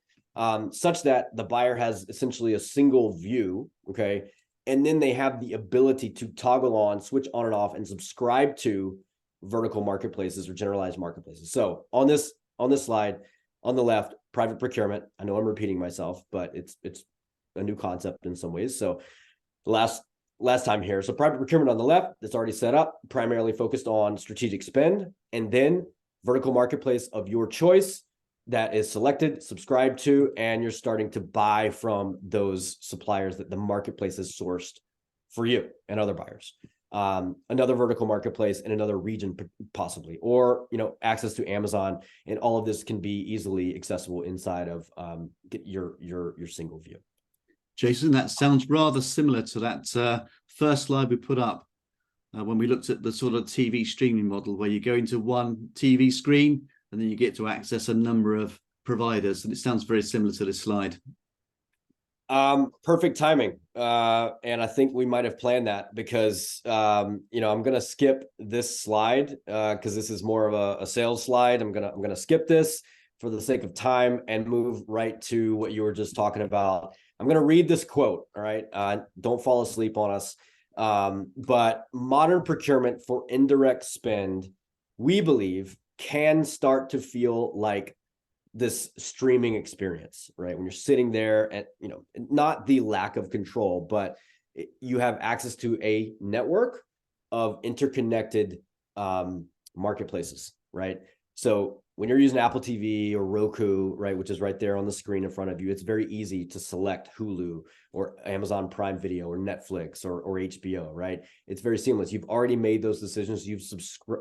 such that the buyer has essentially a single view, okay? And then they have the ability to toggle on, switch on and off, and subscribe to vertical marketplaces or generalized marketplaces. So on this slide, on the left, private procurement. I know I'm repeating myself, but it's a new concept in some ways. So last time here. So private procurement on the left, that's already set up, primarily focused on strategic spend, and then vertical marketplace of your choice that is selected, subscribed to, and you're starting to buy from those suppliers that the marketplace has sourced for you and other buyers. Another vertical marketplace in another region possibly, or access to Amazon, and all of this can be easily accessible inside of your single view. Jason, that sounds rather similar to that first slide we put up when we looked at the sort of TV streaming model, where you go into one TV screen and then you get to access a number of providers. And it sounds very similar to this slide. Perfect timing. And I think we might have planned that, because, I'm going to skip this slide because this is more of a sales slide. I'm going to skip this for the sake of time and move right to what you were just talking about. I'm going to read this quote. All right. Don't fall asleep on us. But modern procurement for indirect spend, we believe, can start to feel like this streaming experience, right? When you're sitting there and, not the lack of control, but you have access to a network of interconnected marketplaces, right? So when you're using Apple TV or Roku, right, which is right there on the screen in front of you, it's very easy to select Hulu or Amazon Prime Video or Netflix or HBO, right? It's very seamless. You've already made those decisions. You've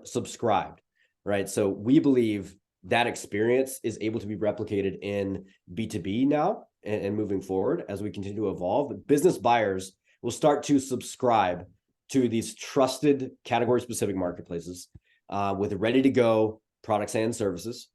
subscribed, right? So we believe that experience is able to be replicated in B2B now and moving forward as we continue to evolve. But business buyers will start to subscribe to these trusted category-specific marketplaces with ready-to-go products and services.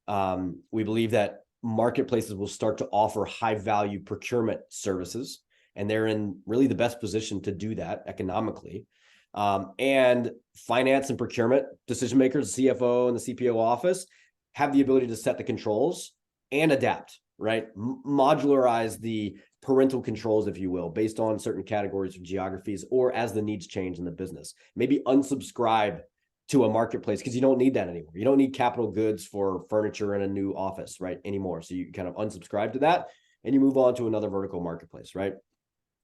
We believe that marketplaces will start to offer high-value procurement services, and they're in really the best position to do that economically. And finance and procurement decision makers, the CFO and the CPO office, have the ability to set the controls and adapt, right? Modularize the parental controls, if you will, based on certain categories or geographies, or as the needs change in the business. Maybe unsubscribe to a marketplace because you don't need that anymore. You don't need capital goods for furniture in a new office, right, anymore. So you kind of unsubscribe to that and you move on to another vertical marketplace, right?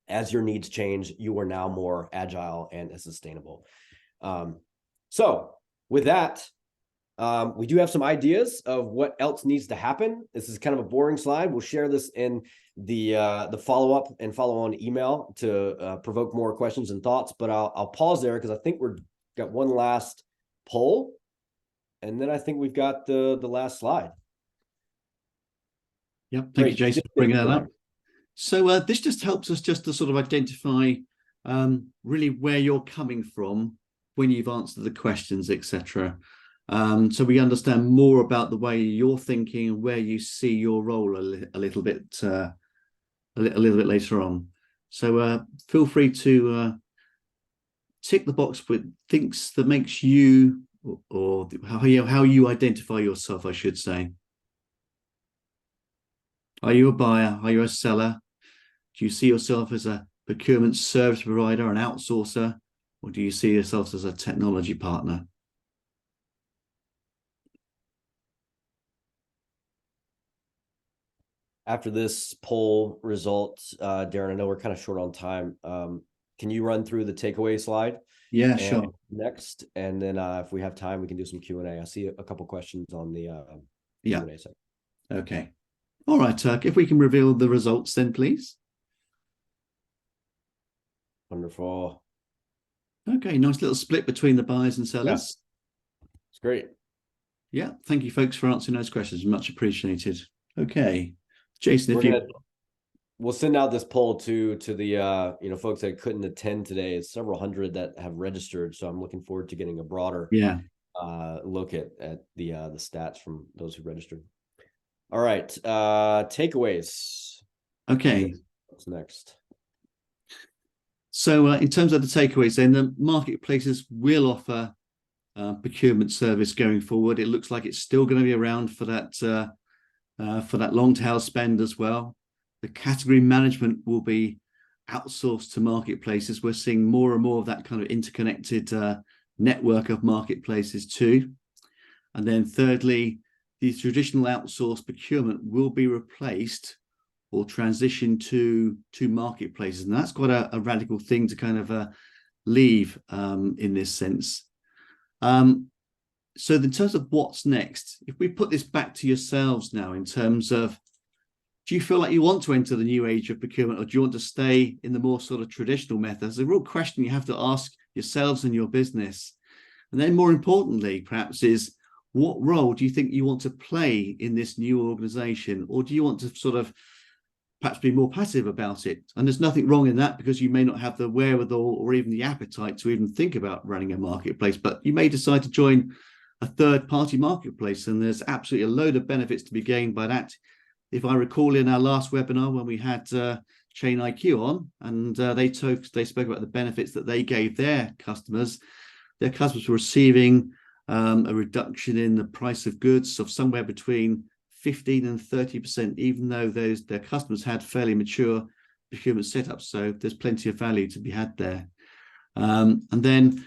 As your needs change, you are now more agile and sustainable. So with that, we do have some ideas of what else needs to happen. This is kind of a boring slide. We'll share this in the follow-up and follow-on email to provoke more questions and thoughts. But I'll pause there because I think we've got one last poll, and then I think we've got the last slide. Yep, thank you, Jason, for bringing that up. So this just helps us just to sort of identify really where you're coming from when you've answered the questions, etc. So we understand more about the way you're thinking and where you see your role a little bit later on. So feel free to tick the box with things that makes you, or how you identify yourself, I should say. Are you a buyer? Are you a seller? Do you see yourself as a procurement service provider, an outsourcer, or do you see yourself as a technology partner? After this poll results, Darren, I know we're kind of short on time. Can you run through the takeaway slide? Yeah, sure. Next, and then if we have time, we can do some Q&A. I see a couple questions on the Q&A side. Okay. All right, Turk, if we can reveal the results then, please. Wonderful. Okay, nice little split between the buyers and sellers. Yeah. It's great. Yeah, thank you, folks, for answering those questions. Much appreciated. Okay, Jason, we'll send out this poll to the folks that couldn't attend today. It's several hundred that have registered, so I'm looking forward to getting a broader look at the stats from those who registered. All right, takeaways. Okay, what's next? So in terms of the takeaways, then the marketplaces will offer procurement service going forward. It looks like it's still going to be around for that long tail spend as well. The category management will be outsourced to marketplaces. We're seeing more and more of that kind of interconnected network of marketplaces too. And then thirdly, the traditional outsourced procurement will be replaced or transition to marketplaces. And that's quite a radical thing to kind of leave in this sense. So in terms of what's next, if we put this back to yourselves now in terms of, do you feel like you want to enter the new age of procurement, or do you want to stay in the more sort of traditional methods? A real question you have to ask yourselves and your business. And then more importantly, perhaps, is what role do you think you want to play in this new organization? Or do you want to sort of perhaps be more passive about it? And there's nothing wrong in that, because you may not have the wherewithal or even the appetite to even think about running a marketplace, but you may decide to join a third-party marketplace, and there's absolutely a load of benefits to be gained by that. If I recall, in our last webinar when we had Chain IQ on, and they spoke about the benefits that they gave their customers were receiving a reduction in the price of goods of somewhere between 15 and 30%, even though their customers had fairly mature procurement setups. So there's plenty of value to be had there. And then,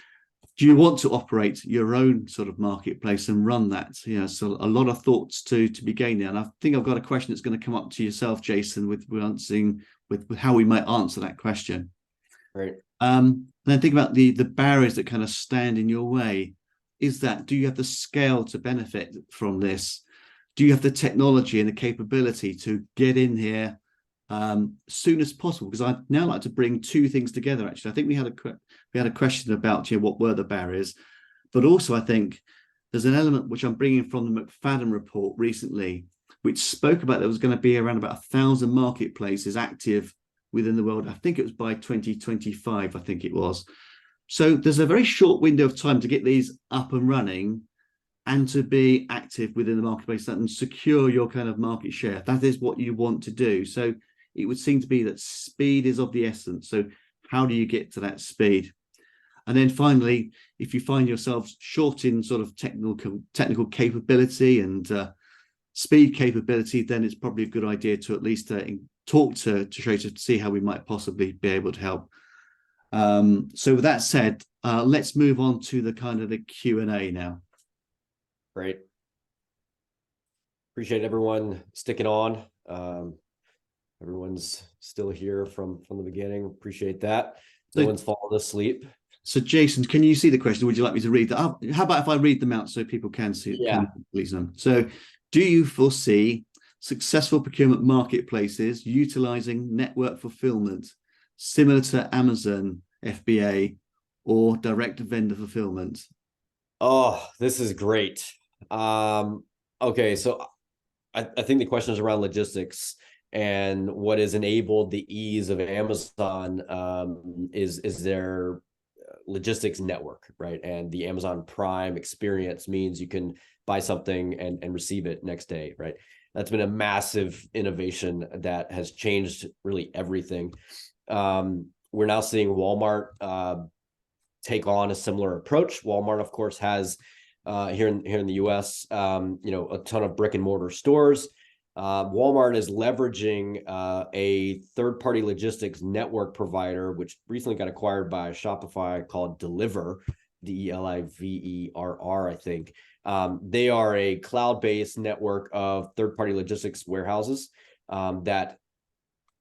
do you want to operate your own sort of marketplace and run that? So a lot of thoughts to be gained there. And I think I've got a question that's going to come up to yourself, Jason, with how we might answer that question. Right. Then think about the barriers that kind of stand in your way. Do you have the scale to benefit from this? Do you have the technology and the capability to get in here soon as possible? Because I'd now like to bring two things together. Actually, I think we had a question about what were the barriers, but also I think there's an element which I'm bringing from the McFadden report recently, which spoke about there was going to be around about 1,000 marketplaces active within the world. I think it was by 2025. I think it was. So there's a very short window of time to get these up and running and to be active within the marketplace and secure your kind of market share. That is what you want to do. So it would seem to be that speed is of the essence. So how do you get to that speed? And then finally, if you find yourselves short in sort of technical capability and speed capability, then it's probably a good idea to at least talk to Tradeshift to see how we might possibly be able to help. So with that said, let's move on to the kind of the Q&A now. Great. Appreciate everyone sticking on. Everyone's still here from the beginning. Appreciate that. No one's fallen asleep. So Jason, can you see the question? Would you like me to read that? How about if I read them out so people can see? Yeah. Please them. So, do you foresee successful procurement marketplaces utilizing network fulfillment similar to Amazon FBA or direct vendor fulfillment? Oh, this is great. Okay, so I think the question is around logistics, and what has enabled the ease of Amazon is their logistics network, right? And the Amazon Prime experience means you can buy something and receive it next day, right? That's been a massive innovation that has changed really everything. We're now seeing Walmart take on a similar approach. Walmart, of course, has here in the US, a ton of brick and mortar stores. Walmart is leveraging a third-party logistics network provider, which recently got acquired by Shopify, called Deliverr, Deliverr, I think. They are a cloud-based network of third-party logistics warehouses that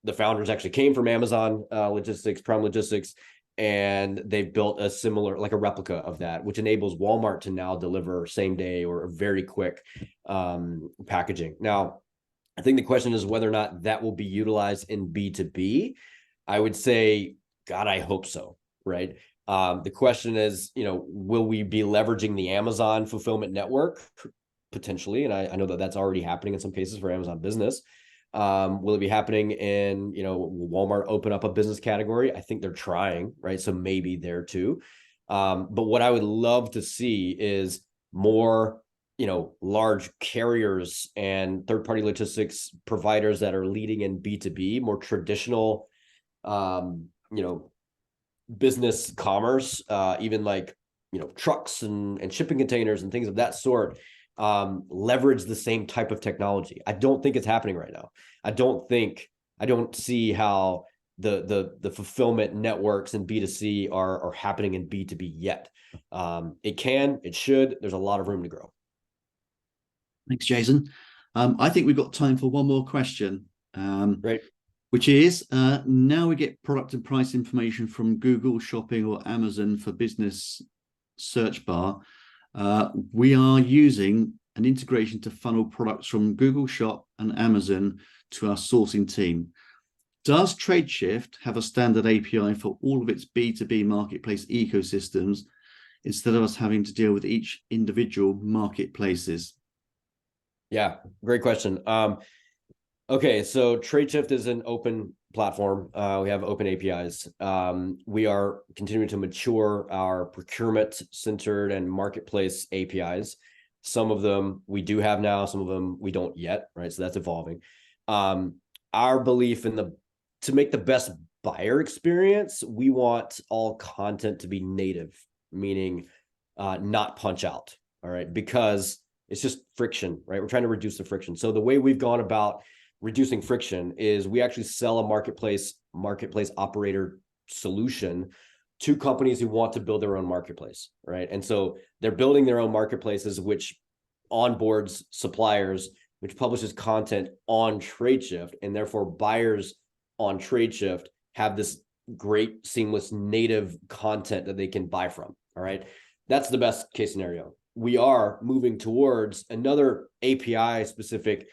the founders actually came from Amazon Logistics, Prime Logistics, and they've built a similar, like a replica of that, which enables Walmart to now deliver same day or very quick packaging. Now, I think the question is whether or not that will be utilized in B2B. I would say, God, I hope so, right? The question is, will we be leveraging the Amazon fulfillment network? Potentially, and I know that that's already happening in some cases for Amazon Business. Will it be happening in, will Walmart open up a business category? I think they're trying, right? So maybe there too. But what I would love to see is more, large carriers and third-party logistics providers that are leading in B2B, more traditional, business commerce, even like, trucks and shipping containers and things of that sort, leverage the same type of technology. I don't think it's happening right now. I don't see how the fulfillment networks in B2C are happening in B2B yet. It should. There's a lot of room to grow. Thanks, Jason. I think we've got time for one more question. Great. Which is, now we get product and price information from Google Shopping or Amazon for Business search bar. We are using an integration to funnel products from Google Shop and Amazon to our sourcing team. Does Tradeshift have a standard API for all of its B2B marketplace ecosystems instead of us having to deal with each individual marketplaces? Yeah, great question. Okay, so Tradeshift is an open platform. We have open APIs. We are continuing to mature our procurement-centered and marketplace APIs. Some of them we do have now, some of them we don't yet, right? So that's evolving. Our belief to make the best buyer experience, we want all content to be native, meaning not punch out, all right? Because it's just friction, right? We're trying to reduce the friction. So the way we've gone about reducing friction is we actually sell a marketplace operator solution to companies who want to build their own marketplace, right? And so they're building their own marketplaces, which onboards suppliers, which publishes content on Tradeshift, and therefore buyers on Tradeshift have this great seamless native content that they can buy from, all right? That's the best case scenario. We are moving towards another API specific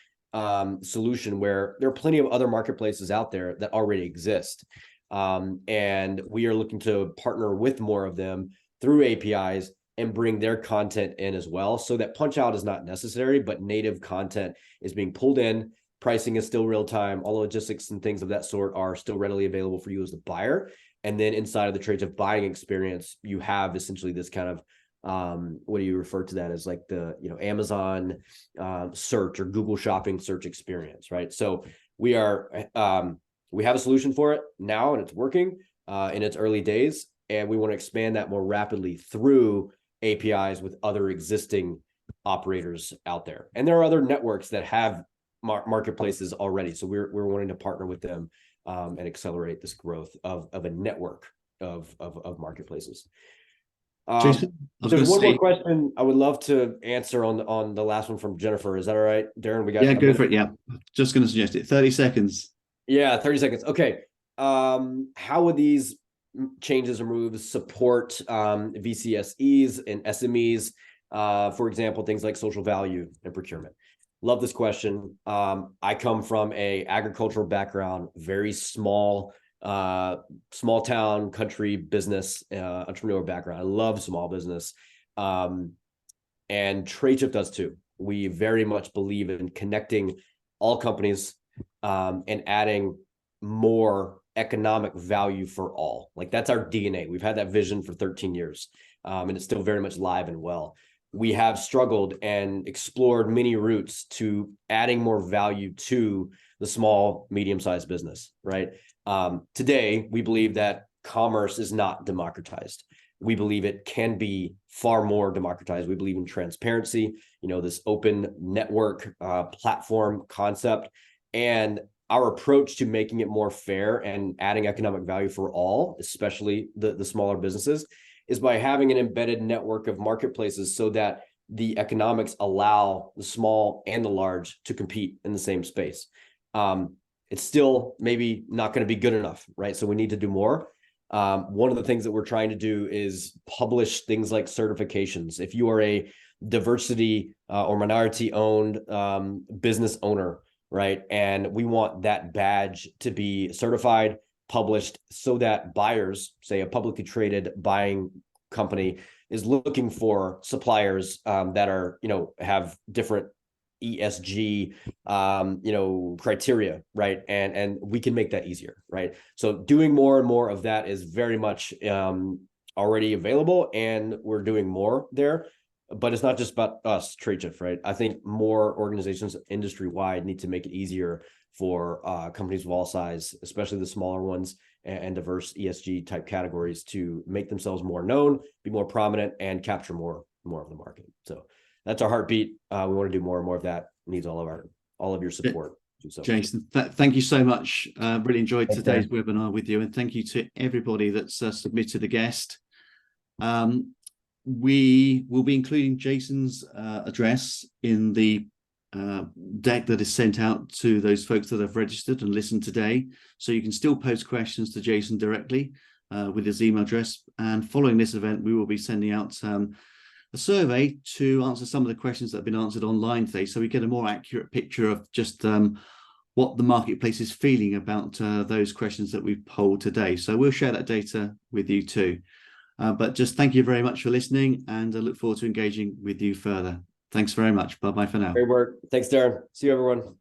solution where there are plenty of other marketplaces out there that already exist. And we are looking to partner with more of them through APIs and bring their content in as well, so that punch out is not necessary, but native content is being pulled in. Pricing is still real time. All logistics and things of that sort are still readily available for you as the buyer. And then inside of the Tradeshift buying experience, you have essentially this kind of what do you refer to that as, like the Amazon search or Google shopping search experience, right? So we have a solution for it now, and it's working in its early days, and we want to expand that more rapidly through APIs with other existing operators out there. And there are other networks that have marketplaces already, so we're wanting to partner with them and accelerate this growth of a network of marketplaces. Jason, There's one more question I would love to answer on the last one from Jennifer. Is that all right, Darren? We got go for it. Yeah, just going to suggest it. 30 seconds. Yeah, 30 seconds. Okay. How would these changes or moves support VCSEs and SMEs? For example, things like social value and procurement. Love this question. I come from a agricultural background, very small town country business entrepreneur background. I love small business, and Tradeshift does too. We very much believe in connecting all companies and adding more economic value for all. Like, that's our DNA. We've had that vision for 13 years, and it's still very much live and well. We have struggled and explored many routes to adding more value to the small, medium-sized business, right? Today, we believe that commerce is not democratized. We believe it can be far more democratized. We believe in transparency, this open network platform concept, and our approach to making it more fair and adding economic value for all, especially the smaller businesses, is by having an embedded network of marketplaces so that the economics allow the small and the large to compete in the same space. It's still maybe not going to be good enough, right? So we need to do more. One of the things that we're trying to do is publish things like certifications. If you are a diversity or minority-owned business owner, right, and we want that badge to be certified, published, so that buyers, say a publicly traded buying company, is looking for suppliers that are, have different ESG, criteria, right? And we can make that easier, right? So doing more and more of that is very much already available, and we're doing more there. But it's not just about us, Tradeshift, right? I think more organizations industry-wide need to make it easier for companies of all size, especially the smaller ones and diverse ESG type categories, to make themselves more known, be more prominent, and capture more of the market. So that's our heartbeat. We want to do more and more of that. It needs all of your support. So, Jason, thank you so much. Really enjoyed today's webinar with you, and thank you to everybody that's submitted a guest. We will be including Jason's address in the deck that is sent out to those folks that have registered and listened today. So you can still post questions to Jason directly with his email address. And following this event, we will be sending out a survey to answer some of the questions that have been answered online today, so we get a more accurate picture of just what the marketplace is feeling about those questions that we've polled today. So we'll share that data with you too. But just thank you very much for listening, and I look forward to engaging with you further. Thanks very much. Bye-bye for now. Great work. Thanks, Darren. See you, everyone.